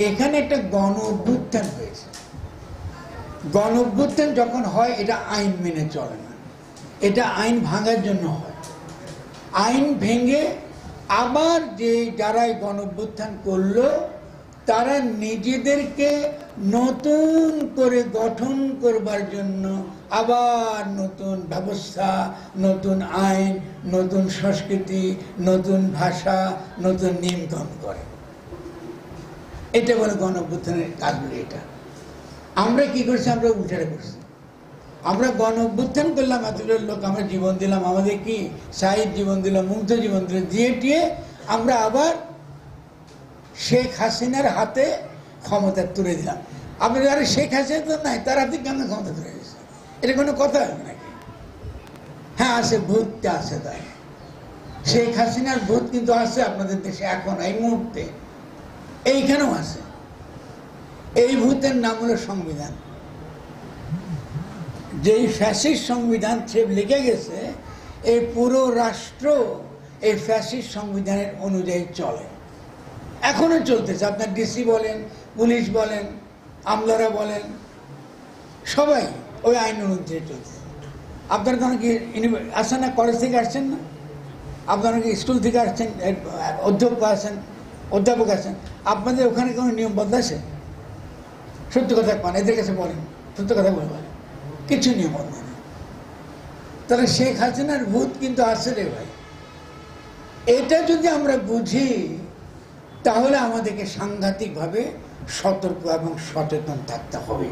এখানে একটা গণ অভ্যুত্থান হয়েছে। গণ অভ্যুত্থান যখন হয় এটা আইন মেনে চলে না, এটা আইন ভাঙার জন্য হয়। আইন ভেঙে আবার যে যারা গণ অভ্যুত্থান করলো তারা নিজেদেরকে নতুন করে গঠন করবার জন্য আবার নতুন ব্যবস্থা, নতুন আইন, নতুন সংস্কৃতি, নতুন ভাষা, নতুন নিয়মকানুন করে। এটা বলে গণ অভ্যুত্থানের কাজগুলি। এটা আমরা কি করছি? আমরা উল্টাটা করছি। আমরা গণ অভ্যুত্থান করলাম, এতগুলো লোক আমরা জীবন দিলাম, আমাদের কি শহীদ জীবন দিলাম, মুগ্ধ জীবন দিলাম, দিয়ে আমরা আবার শেখ হাসিনার হাতে ক্ষমতা তুলে দিলাম। আমরা যারা শেখ হাসিনা তো নাই, তার হাতে কেন ক্ষমতা তুলে দিয়েছে? এটা কোনো কথা হবে নাকি? হ্যাঁ আছে, ভূতটা আছে। তাই শেখ হাসিনার ভূত কিন্তু আছে আপনাদের দেশে এখন এই মুহূর্তে, এইখানেও আছে। এই ভূতের নাম হলো সংবিধান। যেই ফ্যাসিস্ট সংবিধান সে লিখে গেছে, এই পুরো রাষ্ট্র এই ফ্যাসিস্ট সংবিধানের অনুযায়ী চলে, এখনো চলতেছে। আপনার ডিসি বলেন, পুলিশ বলেন, আমলারা বলেন, সবাই ওই আইন অনুযায়ী চলছে। আপনারা তখন কি আসেন না, কলেজ থেকে আসছেন না? আপনারা কি স্কুল থেকে আসছেন, অধ্যাপক আছেন, আপনাদের ওখানে কোনো নিয়ম বদলাছে? সত্য কথা পান, এদের কাছে বলেন, সত্য কথা বলে কিছু নিয়ম বদলা নেই। তাহলে শেখ হাসিনার ভূত কিন্তু আছে রে ভাই। এটা যদি আমরা বুঝি তাহলে আমাদেরকে সাংঘাতিকভাবে সতর্ক এবং সচেতন থাকতে হবে।